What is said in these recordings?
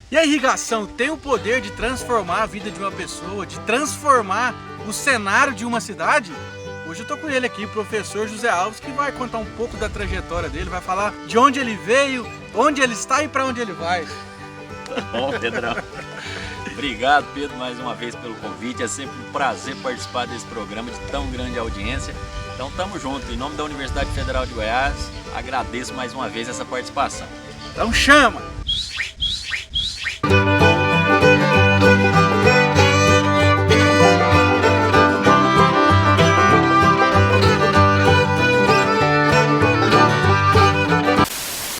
E a irrigação tem o poder de transformar a vida de uma pessoa, de transformar o cenário de uma cidade? Hoje eu tô com ele aqui, o professor José Alves, que vai contar um pouco da trajetória dele, vai falar de onde ele veio, onde ele está e para onde ele vai. Tá bom, Pedrão. Obrigado, Pedro, mais uma vez pelo convite. É sempre um prazer participar desse programa de tão grande audiência. Então, tamo junto. Em nome da Universidade Federal de Goiás, agradeço mais uma vez essa participação. Então chama!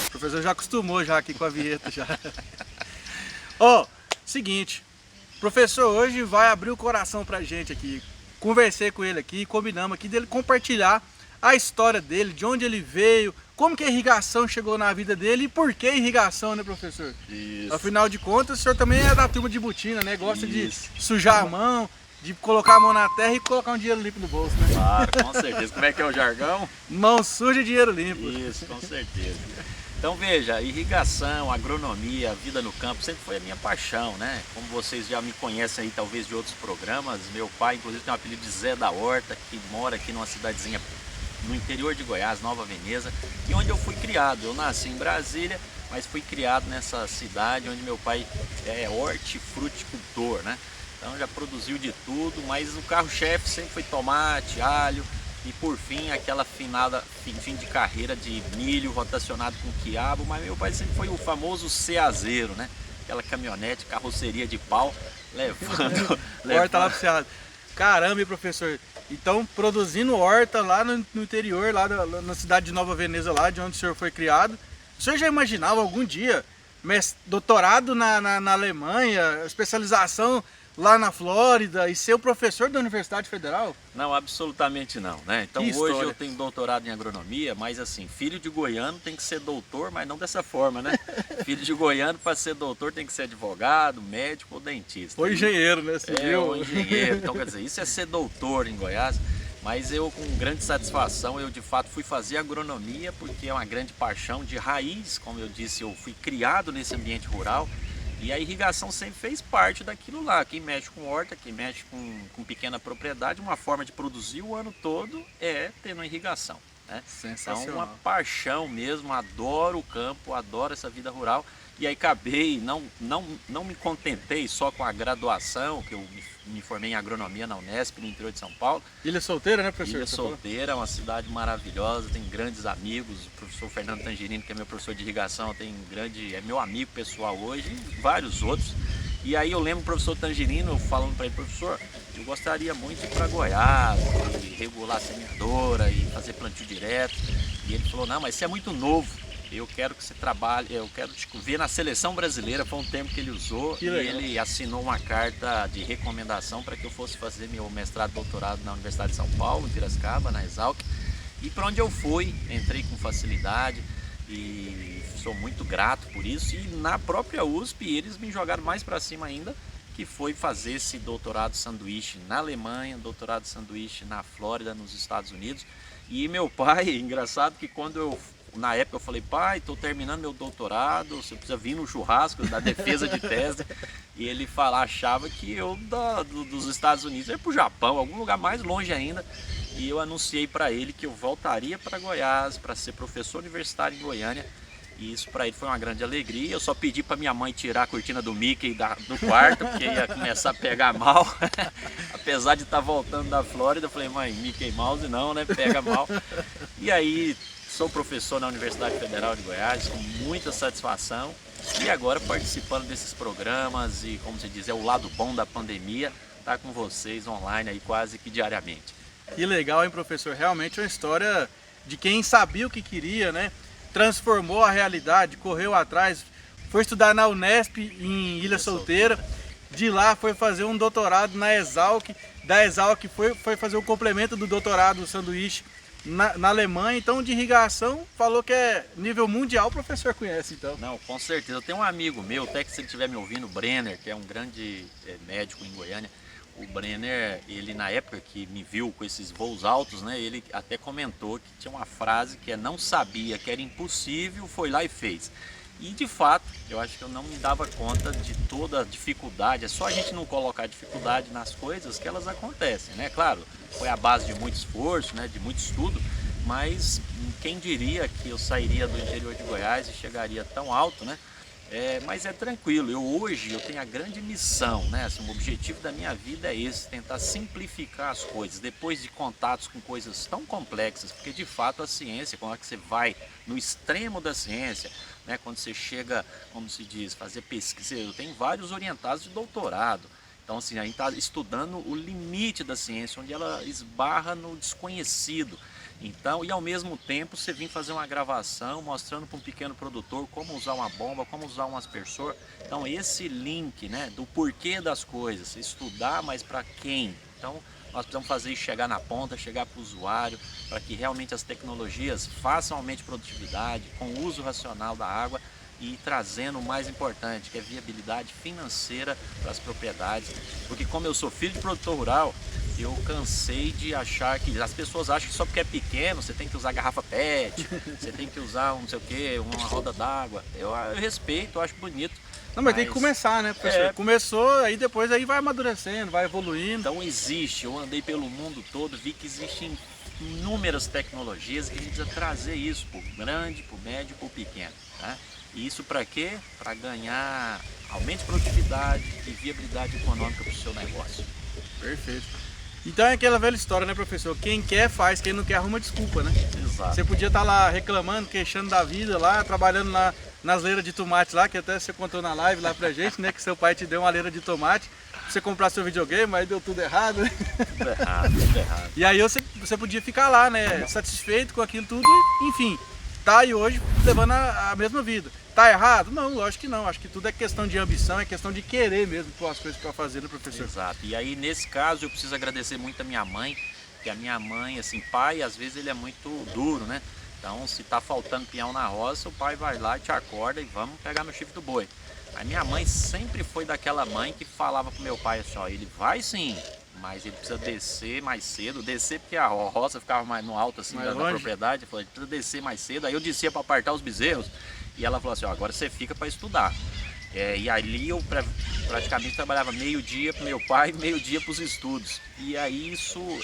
O professor já acostumou já aqui com a vinheta já. Seguinte, o professor hoje vai abrir o coração pra gente aqui. Conversei com ele aqui, combinamos aqui dele compartilhar a história dele, de onde ele veio, como que a irrigação chegou na vida dele e por que irrigação, né, professor? Isso. Afinal de contas, o senhor também é da turma de botina, né? Gosta Isso. de sujar a mão, de colocar a mão na terra e colocar um dinheiro limpo no bolso, né? Claro, com certeza. Como é que é o jargão? Mão suja e dinheiro limpo. Isso, com certeza. Então veja, irrigação, agronomia, vida no campo sempre foi a minha paixão, né? Como vocês já me conhecem aí talvez de outros programas, meu pai inclusive tem o apelido de Zé da Horta, que mora aqui numa cidadezinha no interior de Goiás, Nova Veneza, e onde eu fui criado. Eu nasci em Brasília, mas fui criado nessa cidade onde meu pai é hortifruticultor, né? Então já produziu de tudo, mas o carro-chefe sempre foi tomate, alho, e por fim aquela fim de carreira de milho rotacionado com quiabo, mas meu pai sempre foi o famoso ceazeiro, né? Aquela caminhonete, carroceria de pau, levando... Horta lá pro Cerrado. Caramba, hein, professor? Então, produzindo horta lá no interior, lá na cidade de Nova Veneza, lá de onde o senhor foi criado. O senhor já imaginava algum dia doutorado na Alemanha, especialização lá na Flórida e ser o professor da Universidade Federal? Não, absolutamente não, né? Então Que hoje história. eu tenho doutorado em agronomia, mas assim, filho de goiano tem que ser doutor, mas não dessa forma, né? Filho de goiano para ser doutor tem que ser advogado, médico ou dentista. Ou engenheiro, né? Ou engenheiro. Então quer dizer, isso é ser doutor em Goiás. Mas eu, com grande satisfação, eu de fato fui fazer agronomia porque é uma grande paixão de raiz, como eu disse, eu fui criado nesse ambiente rural. E a irrigação sempre fez parte daquilo lá. Quem mexe com horta, quem mexe com pequena propriedade, uma forma de produzir o ano todo é tendo irrigação, né? Sensacional. Então, uma paixão mesmo, adoro o campo, adoro essa vida rural. E aí acabei, não me contentei só com a graduação, que eu me formei em agronomia na Unesp, no interior de São Paulo. Ilha Solteira, né, professor? Ilha Solteira, é uma cidade maravilhosa, tem grandes amigos. O professor Fernando Tangerino, que é meu professor de irrigação, é meu amigo pessoal hoje, e vários outros. E aí eu lembro o professor Tangerino falando para ele: professor, eu gostaria muito de ir para Goiás, e regular a semeadora e fazer plantio direto. E ele falou: não, mas você é muito novo. Eu quero que você trabalhe, eu quero te ver na seleção brasileira, foi um termo que ele usou, e ele assinou uma carta de recomendação para que eu fosse fazer meu mestrado e doutorado na Universidade de São Paulo, em Piracicaba, na Exalc. E para onde eu fui, entrei com facilidade e sou muito grato por isso. E na própria USP eles me jogaram mais para cima ainda, que foi fazer esse doutorado sanduíche na Alemanha, doutorado sanduíche na Flórida, nos Estados Unidos. E meu pai, engraçado que na época eu falei: pai, estou terminando meu doutorado, você precisa vir no churrasco da defesa de tese. E ele achava que eu dos Estados Unidos ia para o Japão, algum lugar mais longe ainda. E eu anunciei para ele que eu voltaria para Goiás para ser professor universitário em Goiânia. E isso para ele foi uma grande alegria. Eu só pedi para minha mãe tirar a cortina do Mickey do quarto, porque ia começar a pegar mal. Apesar de estar voltando da Flórida, eu falei: mãe, Mickey Mouse não, né? Pega mal. E aí, sou professor na Universidade Federal de Goiás, com muita satisfação. E agora participando desses programas e, como se diz, é o lado bom da pandemia, estar com vocês online aí quase que diariamente. Que legal, hein, professor? Realmente é uma história de quem sabia o que queria, né? Transformou a realidade, correu atrás, foi estudar na Unesp em Ilha Solteira, de lá foi fazer um doutorado na Exalc, da Exalc foi fazer o complemento do doutorado do sanduíche na Alemanha. Então, de irrigação, falou que é nível mundial, o professor conhece, então. Não, com certeza. Eu tenho um amigo meu, até que se ele estiver me ouvindo, o Brenner, que é um grande médico em Goiânia. O Brenner, ele na época que me viu com esses voos altos, né, ele até comentou que tinha uma frase que é: não sabia que era impossível, foi lá e fez. E de fato, eu acho que eu não me dava conta de toda a dificuldade. É só a gente não colocar dificuldade nas coisas que elas acontecem, né? Claro, foi a base de muito esforço, né? De muito estudo, mas quem diria que eu sairia do interior de Goiás e chegaria tão alto, né? Mas é tranquilo, hoje eu tenho a grande missão, né? Assim, o objetivo da minha vida é esse, tentar simplificar as coisas, depois de contatos com coisas tão complexas, porque de fato a ciência, quando você vai no extremo da ciência, né? Quando você chega, como se diz, fazer pesquisa, eu tenho vários orientados de doutorado, então assim, a gente está estudando o limite da ciência, onde ela esbarra no desconhecido. Então, e ao mesmo tempo você vem fazer uma gravação mostrando para um pequeno produtor como usar uma bomba, como usar um aspersor. Então esse link, né, do porquê das coisas, estudar, mas para quem? Então nós precisamos fazer isso chegar na ponta, chegar para o usuário, para que realmente as tecnologias façam aumente produtividade, com o uso racional da água e trazendo o mais importante, que é viabilidade financeira para as propriedades. Porque como eu sou filho de produtor rural, eu cansei de achar que as pessoas acham que só porque é pequeno você tem que usar garrafa PET, você tem que usar um não sei o que, uma roda d'água. Eu respeito, eu acho bonito. Não, mas tem que começar, né, professor? Começou, aí depois aí vai amadurecendo, vai evoluindo. Então existe, eu andei pelo mundo todo, vi que existem inúmeras tecnologias que a gente precisa trazer isso para o grande, para o médio e para o pequeno. Né? E isso para quê? Para ganhar aumento de produtividade e viabilidade econômica para o seu negócio. Perfeito. Então é aquela velha história, né, professor? Quem quer faz, quem não quer arruma desculpa, né? Exato. Você podia estar lá reclamando, queixando da vida lá, trabalhando nas leiras de tomate lá, que até você contou na live lá pra gente, né? Que seu pai te deu uma leira de tomate pra você comprar seu videogame, mas deu tudo errado, né? Tudo errado, tudo errado. E aí você podia ficar lá, né? Satisfeito com aquilo tudo, enfim. Tá aí hoje levando a mesma vida. Tá errado? Não, lógico que não. Acho que tudo é questão de ambição, é questão de querer mesmo pôr as coisas para fazer, né, professor? Exato. E aí, nesse caso, eu preciso agradecer muito a minha mãe, que a minha mãe, assim, pai, às vezes ele é muito duro, né? Então, se tá faltando peão na roça, o pai vai lá e te acorda e vamos pegar no chifre do boi. A minha mãe sempre foi daquela mãe que falava pro meu pai assim, ó, ele vai sim, mas ele precisa descer mais cedo, descer porque a roça ficava mais no alto assim da propriedade, ele falou, ele precisa descer mais cedo, aí eu descia para apartar os bezerros, e ela falou assim, ó, agora você fica para estudar. E ali eu praticamente trabalhava meio-dia para meu pai, meio-dia para os estudos. E aí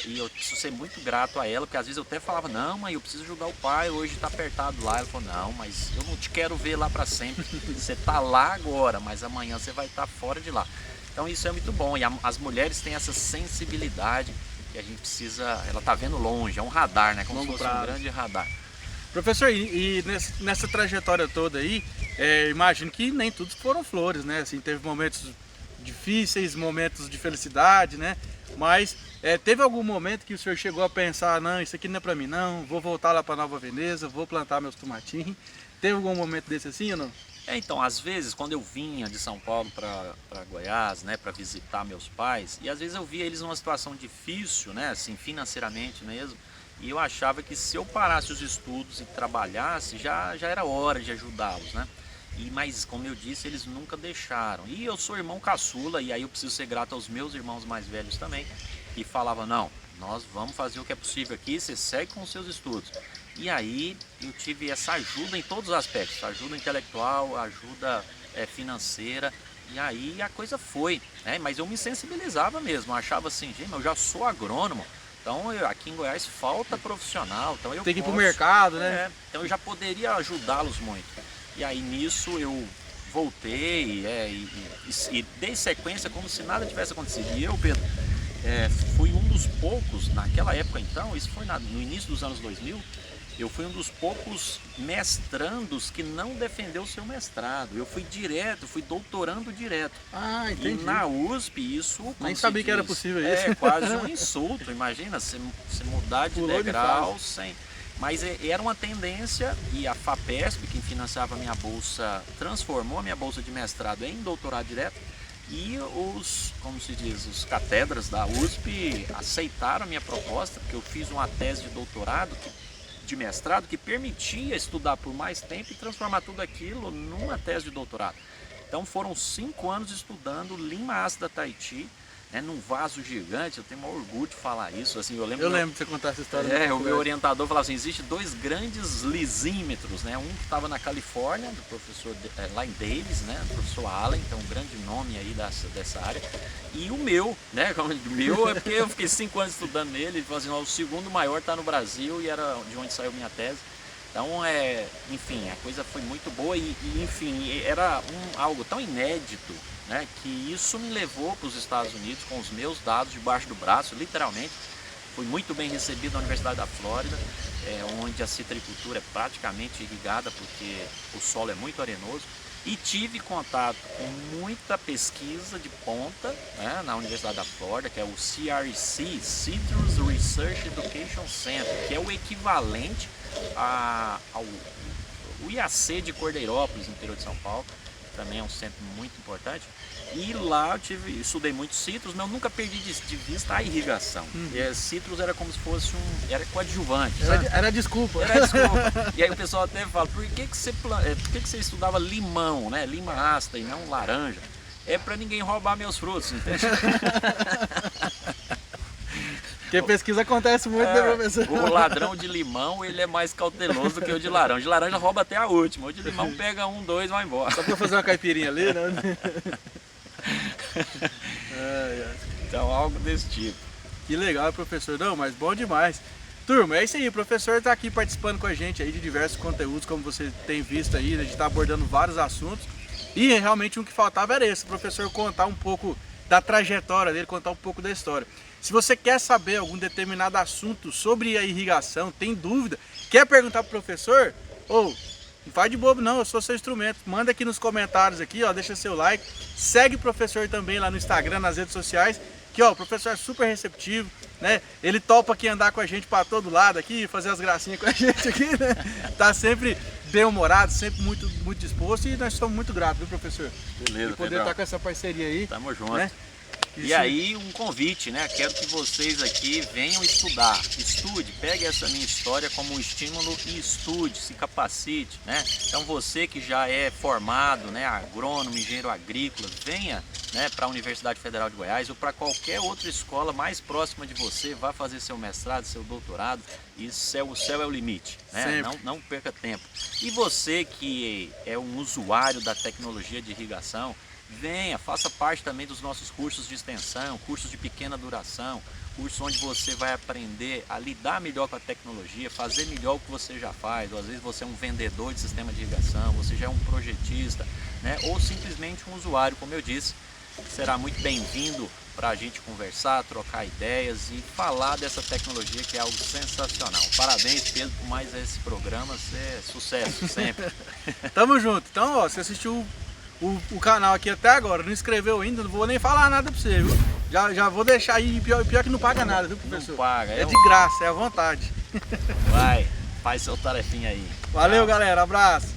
e eu preciso ser muito grato a ela, porque às vezes eu até falava, não mãe, eu preciso ajudar o pai, hoje está apertado lá. Ela falou, não, mas eu não te quero ver lá para sempre, você está lá agora, mas amanhã você vai estar fora de lá. Então isso é muito bom, e as mulheres têm essa sensibilidade que a gente precisa, ela está vendo longe, é um radar, né, como se fosse um grande radar. Professor, e nessa trajetória toda aí, imagino que nem tudo foram flores, né? Assim, teve momentos difíceis, momentos de felicidade, né? Mas teve algum momento que o senhor chegou a pensar, não, isso aqui não é pra mim não, vou voltar lá pra Nova Veneza, vou plantar meus tomatinhos. Teve algum momento desse assim ou não? Então, às vezes, quando eu vinha de São Paulo para Goiás, né, para visitar meus pais, e às vezes eu via eles numa situação difícil, né, assim, financeiramente mesmo, e eu achava que se eu parasse os estudos e trabalhasse, já era hora de ajudá-los, né? Mas, como eu disse, eles nunca deixaram. E eu sou irmão caçula, e aí eu preciso ser grato aos meus irmãos mais velhos também, que falavam, não, nós vamos fazer o que é possível aqui, você segue com os seus estudos. E aí eu tive essa ajuda em todos os aspectos, ajuda intelectual, ajuda financeira, e aí a coisa foi, né? Mas eu me sensibilizava mesmo, eu achava assim, gente, eu já sou agrônomo, então aqui em Goiás falta profissional, então eu tem que ir pro mercado, né? Então eu já poderia ajudá-los muito. E aí nisso eu voltei e dei sequência como se nada tivesse acontecido. E eu, Pedro, fui um dos poucos, naquela época então, isso foi no início dos anos 2000, eu fui um dos poucos mestrandos que não defendeu o seu mestrado. Eu fui direto, fui doutorando direto. Ah, entendi. E na USP isso... Nem sabia que era possível isso. É quase um insulto, imagina, você mudar de degrau sem... Mas era uma tendência, e a FAPESP, que financiava a minha bolsa, transformou a minha bolsa de mestrado em doutorado direto. E como se diz, os catedras da USP aceitaram a minha proposta, porque eu fiz uma tese de doutorado de mestrado que permitia estudar por mais tempo e transformar tudo aquilo numa tese de doutorado. Então foram 5 anos estudando lima ácida Tahiti, né, num vaso gigante. Eu tenho o maior orgulho de falar isso. Assim, eu lembro de você contar essa história. O meu orientador falava assim, existe 2 grandes lisímetros, né? Um que estava na Califórnia, do professor lá em Davis, né? O professor Allen, então um grande nome aí dessa área. E o meu, né? O meu é porque eu fiquei 5 anos estudando nele. Ele falou assim, o segundo maior está no Brasil e era de onde saiu minha tese. Então, enfim, a coisa foi muito boa e enfim, era algo tão inédito, né, que isso me levou para os Estados Unidos com os meus dados debaixo do braço, literalmente. Fui muito bem recebido na Universidade da Flórida, onde a citricultura é praticamente irrigada, porque o solo é muito arenoso. E tive contato com muita pesquisa de ponta, né, na Universidade da Flórida, que é o CRC, Citrus Research Education Center, que é o equivalente ao IAC de Cordeirópolis, no interior de São Paulo, que também é um centro muito importante. E lá eu estudei muito citros, mas eu nunca perdi de vista a irrigação. Citros era como se fosse era coadjuvante. Era desculpa. Era desculpa. E aí o pessoal até fala, por que você estudava limão, né? Lima ácida e não laranja? É para ninguém roubar meus frutos, entende? Porque pesquisa acontece muito, né, professor? O ladrão de limão, ele é mais cauteloso do que o de laranja. De laranja rouba até a última. O de limão pega 1, 2, vai embora. Só para fazer uma caipirinha ali, né? Então, algo desse tipo. Que legal, professor. Não, mas bom demais. Turma, é isso aí. O professor está aqui participando com a gente aí de diversos conteúdos, como você tem visto aí. A gente está abordando vários assuntos. E realmente o que faltava era esse, o professor contar um pouco da trajetória dele, contar um pouco da história. Se você quer saber algum determinado assunto sobre a irrigação, tem dúvida, quer perguntar para o professor, não faz de bobo não, eu sou seu instrumento. Manda aqui nos comentários aqui, deixa seu like. Segue o professor também lá no Instagram, nas redes sociais, que o professor é super receptivo, né? Ele topa aqui andar com a gente para todo lado aqui, fazer as gracinhas com a gente aqui, né? Tá sempre bem-humorado, sempre muito disposto, e nós somos muito gratos, viu, professor? Beleza, de poder estar com essa parceria aí. Tamo junto. Né? E aí um convite, né? Quero que vocês aqui venham estudar, estude, pegue essa minha história como um estímulo e estude, se capacite, né? Então você que já é formado, né, agrônomo, engenheiro agrícola, venha, né, para a Universidade Federal de Goiás ou para qualquer outra escola mais próxima de você, vá fazer seu mestrado, seu doutorado, e o céu é o limite, né? Não perca tempo. E você que é um usuário da tecnologia de irrigação, venha, faça parte também dos nossos cursos de extensão, cursos de pequena duração, cursos onde você vai aprender a lidar melhor com a tecnologia, fazer melhor o que você já faz, ou às vezes você é um vendedor de sistema de irrigação, você já é um projetista, né? Ou simplesmente um usuário, como eu disse. Será muito bem-vindo para a gente conversar, trocar ideias e falar dessa tecnologia que é algo sensacional. Parabéns, Pedro, por mais esse programa, você é sucesso sempre. Tamo junto. Então, você assistiu o canal aqui até agora, não inscreveu ainda, não vou nem falar nada pra você, viu? Já vou deixar aí, pior que não paga nada, viu, professor? Não paga. É de graça, é à vontade. Vai, faz seu tarefinha aí. Valeu, galera, abraço.